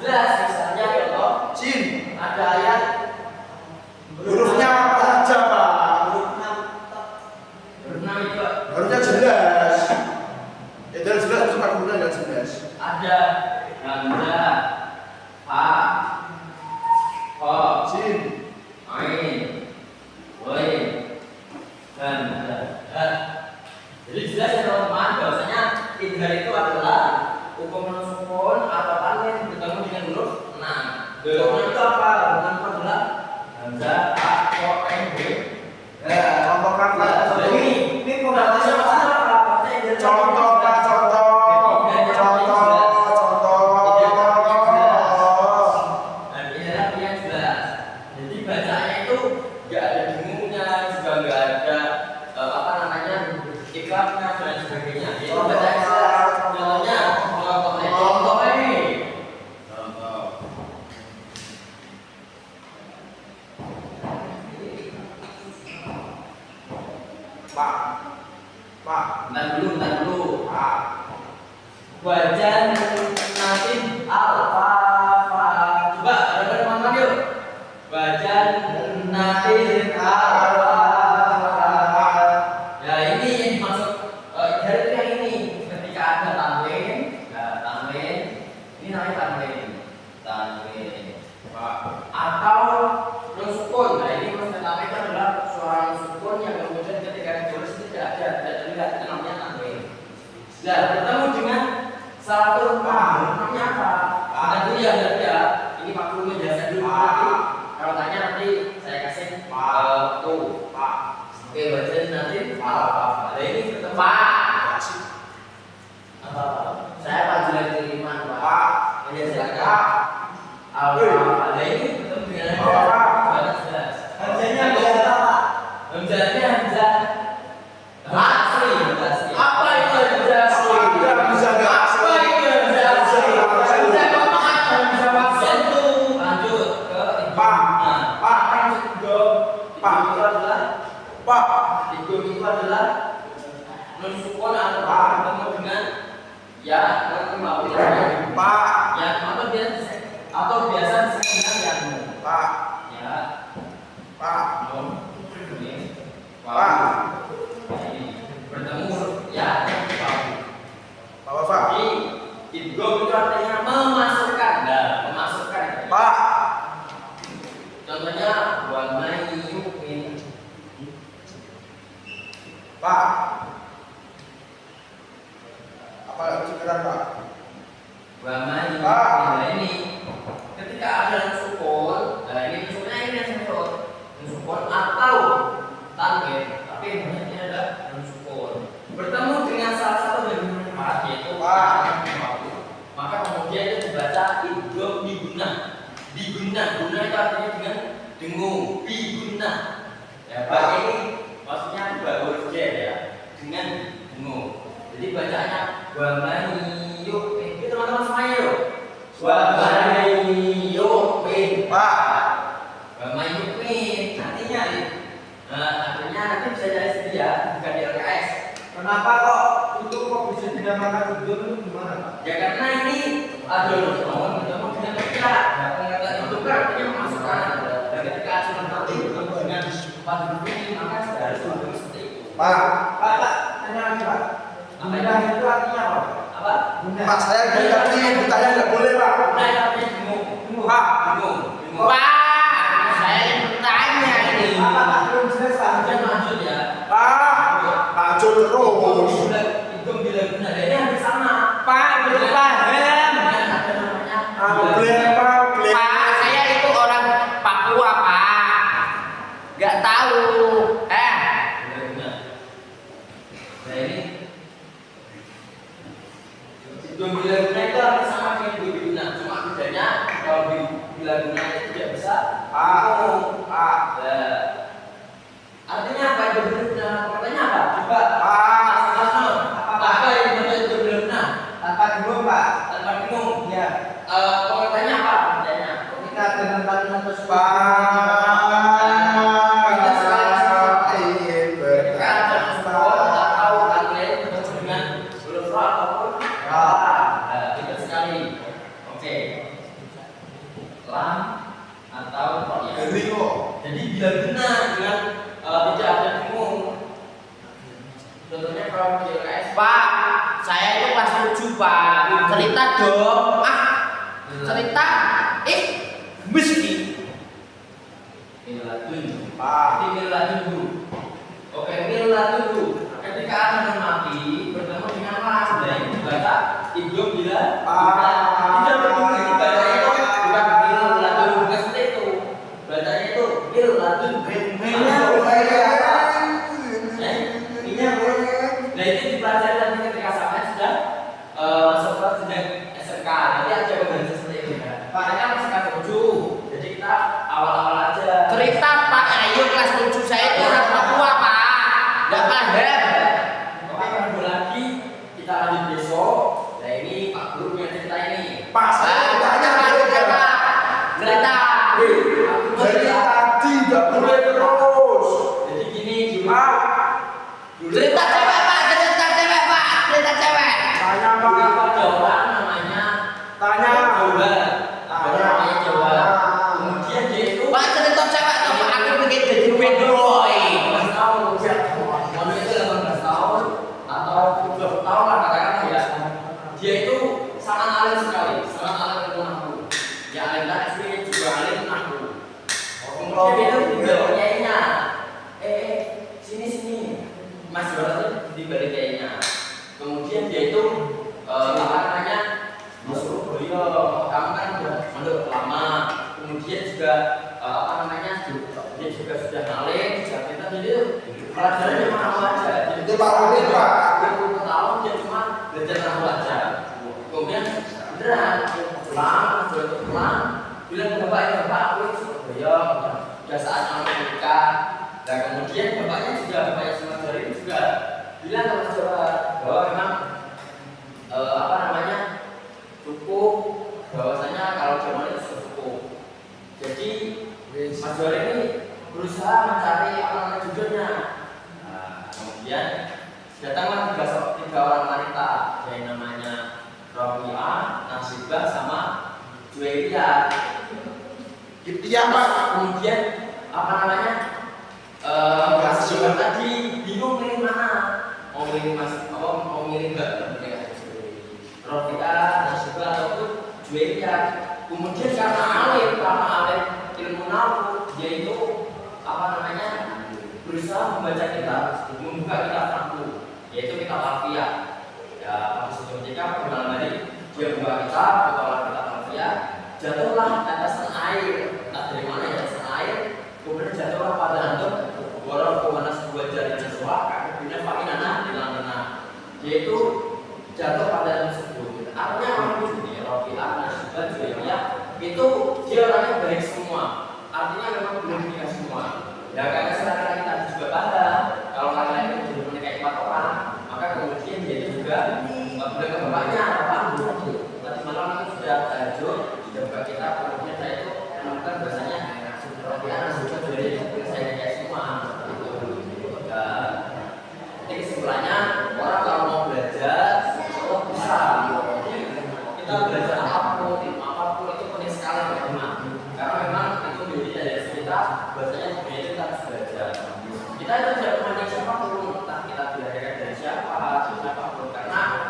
jelas. Misalnya contoh Jin. ada ayat Hurufnya apa saja, Pak? huruf 6 itu Harusnya jelas. Ya jelas terus Pak Guna nggak jelas. ada hamzah, ha, kha, Jin. ain, wain, dan ha. Jadi jelas ya teman-teman bahwasanya idgham itu adalah hukum sukun atau tanwin bertemu dengan huruf 6. Huruf itu apa? Huruf itu adalah hamzah, ha, kha, ain, wain. Ya, contoh kata. Ini pembahasannya masalah apa? Contoh Pak, contoh. Nah, ini adalah yang jelas. Jadi bacanya itu nggak ada dengungnya, juga nggak ada apa namanya ikrarnya dan sebagainya. Itu bacanya jelas. Contohnya, contoh ini. Pak. Bentar dulu. Pak. Wajan nasib alfa fa. Coba ada teman-teman yuk. Wajan nasib alfa fa. Ya ini yang dimaksud dari itu yang ini. Ketika ada tanwin, ini namanya tanwin. Pak. Atau nun sukun. Nah ini maksud pertama itu adalah suara nun sukun yang kemudian ketika ditulis tidak terlihat, itu namanya tanwin. Nah bertemu dengan salah satu namanya apa? Nanti ya ada. Ini Pak Guru menjelaskan dulu nanti. Kalau tanya nanti saya kasih waktu. Oke baca nanti apa? Nah ini bertemu apa? Saya Pak Julian Kiriman Pak. Ya silakan. Nah ini bertemu dengan jelas. Hamzahnya apa? Hamzahnya hamzah asli. Apa itu hamzah asli? Itu adalah nun sukun atau bertemu dengan ya kembali ya atau biasa disebut dengan ya nun bertemu ya jadi idgham itu artinya memasukkan Pak. contohnya wa may yu'min Pak. Apa kepikiran Pak? wa may yu'min. Nah ini ketika ada nun sukun, nah ini maksudnya ini yang disebut nun sukun atau tanwin, tapi ini ada nun sukun bertemu dengan salah satu dari huruf 4 yaitu maka kemudian itu dibaca idgham biguna. Biguna itu artinya dengan dengung. Biguna ya Pak, ini maksudnya huruf J ya, dengan dengung. Jadi bacanya wa may yu'min. Itu teman-teman semuanya yuk. Wa may yu'min. Pak. Wa may yu'min artinya nanti bisa dari segi ya, bukan di LKS. Kenapa itu bisa dinamakan idgham itu gimana Pak? Ya karena ini ada bertemu dengan kita. Nah, pengertian itu kan artinya memasukkan. Dan ketika acuan nanti bertemu dengan empat huruf ini, maka harus bertemu seperti itu. Pak, tanya lagi Pak. Gundah itu artinya apa? Apa? Pak, saya nggak ngerti, ditanya nggak boleh Pak. Nah, itu artinya bingung. Pak. Bingung. Pak, saya yang bertanya ini. Apa Pak belum jelas Pak? Kemudian lanjut ya. Pak, lanjut terus. Itu bila guna. Ini hampir sama. Pak, belum paham. Kemudian ada namanya Pak, saya itu orang Papua, Pak. Gak tahu. bila guna. Nah ini itu bila guna itu hampir sama dengan bila guna. Cuma bedanya kalau bila guna itu tidak bisa. Nah, artinya apa itu bila guna? Pertanyaan apa? Coba. Apa yang dimaksud itu bila guna? Tanpa bingung Pak. Tanpa bingung. Ya. Pengertiannya apa? Pengertiannya. Kita dengan kalimat tersebut. Ketika ada sebuah atau tanwin bertemu dengan huruf ra ataupun ra. Nah, itu sekali. Oke. lam atau ya. Dari kok. Jadi bila benar dengan tidak ada bingung. Contohnya kalau PLS Pak, saya itu kelas 7 Pak. Cerita dong. Cerita. Meski. miladun. Pak. Jadi miladun dulu. Oke, miladun dulu. Ketika anak mati bertemu dengan lam, dan itu dibaca hidup bila tidak berguna. Dibacanya itu bukan miladun, bukan seperti itu. Bacanya itu miladun. Nah itu dipelajari nanti ketika sampai sudah masuk ke jenjang SMK. Nanti ada pembahasan seperti ini kan. Makanya masih kelas 7. Jadi kita awal-awal aja. Cerita Pak, ayo kelas 7 saya itu orang Papua Pak. Enggak paham. Oke, kalau lagi kita lanjut besok. Nah ini Pak Guru punya cerita ini. Pak, saya tanya Pak, cerita. Cerita. Jadi tadi nggak boleh terus. Jadi gini dulu. Cerita cewek Pak, cerita cewek Pak, cerita cewek. Tanya Dulu Pak. ada orang namanya Tanya. Jawa. Ada namanya Jawa. Kemudian dia itu Pak cerita cewek atau Pak aku pengen jadi bad boy. 18 tahun. Umurnya itu 18 tahun atau 20 tahun lah katakanlah ya. Dia itu sangat alim sekali, sangat alim ilmu nahwu. Ya alim lah, aslinya juga alim nahwu. Kemudian dia itu dibawa kiainya. Sini. Mas Joran itu dibalik kiainya. Kemudian dia itu apa namanya disuruh beliau, kamu kan udah mondok lama. Kemudian juga apa namanya dia juga sudah ngalim, sudah kita jadi pelajaran cuma nahwu aja. Itu Pak Wali, Pak. 20 tahun dia cuma belajar nahwu aja. Kemudian beneran pulang, bilang ke bapak aku itu Surabaya, udah saatnya menikah. Nah kemudian bapaknya sama dari juga bilang ke Mas Jawa bahwa memang apa namanya cukup, bahwasanya kalau zaman itu sudah cukup. Jadi Mas Jawa ini berusaha mencari apa namanya judulnya. Nah, kemudian datanglah tiga orang wanita yang namanya Rabi'ah, Nasibah sama Juwairiyah. Iya Pak. Kemudian apa namanya Nasibah tadi bingung milih mana, mau milih mau milih enggak Rabi'ah, Nasibah ataupun Juwairiyah. Kemudian karena alim ilmu nahwu, dia itu apa namanya berusaha membaca kitab, membuka kitab nahwu, yaitu kitab Alfiyah. Ya, maksudnya ketika dalam hari dia buka kitab Alfiyah, jatuhlah tetesan air. Nah, dari mana ya tetesan air? Kemudian jatuhlah pada antum borong ke mana sebuah jalan suaka, kemudian fakinana di dalam yaitu jatuh pada antum tersebut. Artinya orang itu dia Rabi'ah, Nasibah, Juwairiyah itu dia orangnya baik semua. Artinya memang belum menikah semua. Ya karena sekarang kita juga paham kalau kalian itu belum menikahi 4 orang, maka kemudian dia itu juga bilang ke bapaknya, Bapak, tadi malam aku sudah tahajud, sudah buka kitab, kemudian saya itu menemukan bahasanya Rabi'ah, Nasibah, Juwairiyah itu saya nikahi semua. Jadi kesimpulannya orang kalau mau belajar bisa. Kita belajar apapun itu penting sekali karena memang itu menjadi dari kita bahasanya dunia itu kita harus belajar. Kita itu tidak memandang siapapun, entah kita belajar dari siapapun karena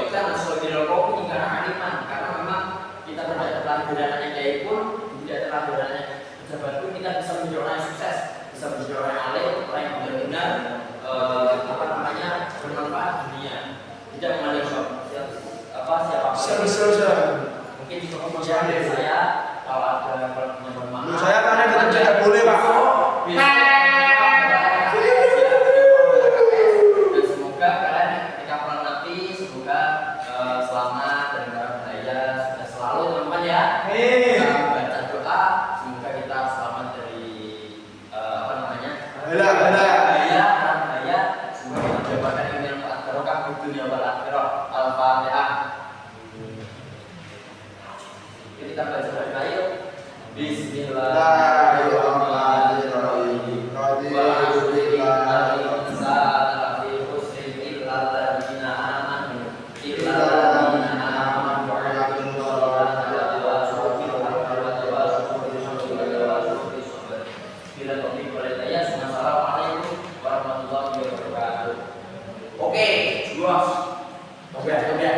kita harus lebih kopi karena animan, karena memang kita tidak telah berananya kiai pun, tidak telah berananya pejabat pun, kita bisa menjadi orang yang sukses, bisa menjadi orang yang alim, orang yang benar-benar apa namanya bermanfaat dunia, tidak memandang siapapun. Mungkin di kemudian dari saya kalau ada pertanyaan maaf. Saya tanya kita tidak boleh Pak. Dan semoga kalian ketika pulang nanti semoga selamat dan bahagia sudah selalu teman-teman ya. Kita baca doa semoga kita selamat dari apa namanya bahaya. Semoga kita mendapatkan ilmu yang barokah di dunia wal akhirah. Al-Fatihah. Kita baca doa yuk. Bismillahirrahmanirrahim.